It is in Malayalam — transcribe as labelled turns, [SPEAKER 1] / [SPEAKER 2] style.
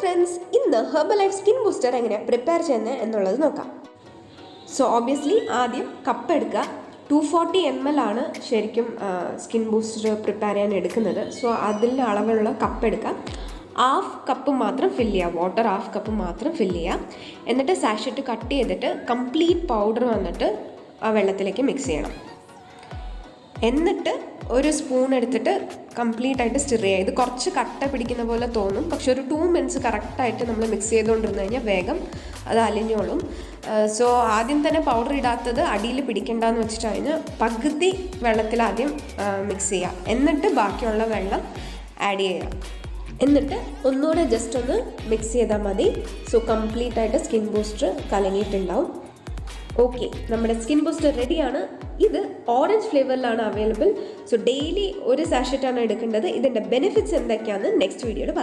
[SPEAKER 1] ഫ്രണ്ട്സ്, ഇന്ന് ഹെർബൽ ലൈഫ് സ്കിൻ ബൂസ്റ്റർ എങ്ങനെയാണ് പ്രിപ്പയർ ചെയ്യുന്നത് എന്നുള്ളത് നോക്കാം. സോ ഓബ്വിയസ്ലി ആദ്യം കപ്പ് എടുക്കുക. 240 ml ആണ് ശരിക്കും സ്കിൻ ബൂസ്റ്റർ പ്രിപ്പയർ ചെയ്യാൻ എടുക്കുന്നത്. സോ അതിൽ അളവുള്ള കപ്പ് എടുക്കുക. ഹാഫ് കപ്പ് മാത്രം ഫില്ല് ചെയ്യുക, വാട്ടർ ഹാഫ് കപ്പ് മാത്രം ഫില്ല് ചെയ്യുക. എന്നിട്ട് സാഷറ്റ് കട്ട് ചെയ്തിട്ട് കംപ്ലീറ്റ് പൗഡർ വന്നിട്ട് ആ വെള്ളത്തിലേക്ക് മിക്സ് ചെയ്യണം. എന്നിട്ട് ഒരു സ്പൂൺ എടുത്തിട്ട് കംപ്ലീറ്റ് ആയിട്ട് സ്റ്റിർ ചെയ്യുക. ഇത് കുറച്ച് കട്ട പിടിക്കുന്ന പോലെ തോന്നും, പക്ഷെ ഒരു 2 minutes കറക്റ്റായിട്ട് നമ്മൾ മിക്സ് ചെയ്തുകൊണ്ടിരുന്നു കഴിഞ്ഞാൽ വേഗം അത് അലിഞ്ഞോളും. സോ ആദ്യം തന്നെ പൗഡർ ഇടാത്തത് അടിയിൽ പിടിക്കേണ്ടെന്ന് വെച്ചിട്ട് കഴിഞ്ഞാൽ പകുതി വെള്ളത്തിൽ ആദ്യം മിക്സ് ചെയ്യുക, എന്നിട്ട് ബാക്കിയുള്ള വെള്ളം ആഡ് ചെയ്യുക. എന്നിട്ട് ഒന്നുകൂടെ ജസ്റ്റ് ഒന്ന് മിക്സ് ചെയ്താൽ മതി. സോ കംപ്ലീറ്റ് ആയിട്ട് സ്കിൻ ബൂസ്റ്റർ കലങ്ങിയിട്ടുണ്ടാവും. ഓക്കെ, നമ്മുടെ സ്കിൻ ബൂസ്റ്റർ റെഡിയാണ്. ഇത് ഓറഞ്ച് ഫ്ലേവറിലാണ് അവൈലബിൾ. സോ ഡെയിലി ഒരു സാഷറ്റാണ് എടുക്കേണ്ടത്. ഇതിൻ്റെ ബെനിഫിറ്റ്സ് എന്തൊക്കെയാണെന്ന് നെക്സ്റ്റ് വീഡിയോയിൽ പറയാം.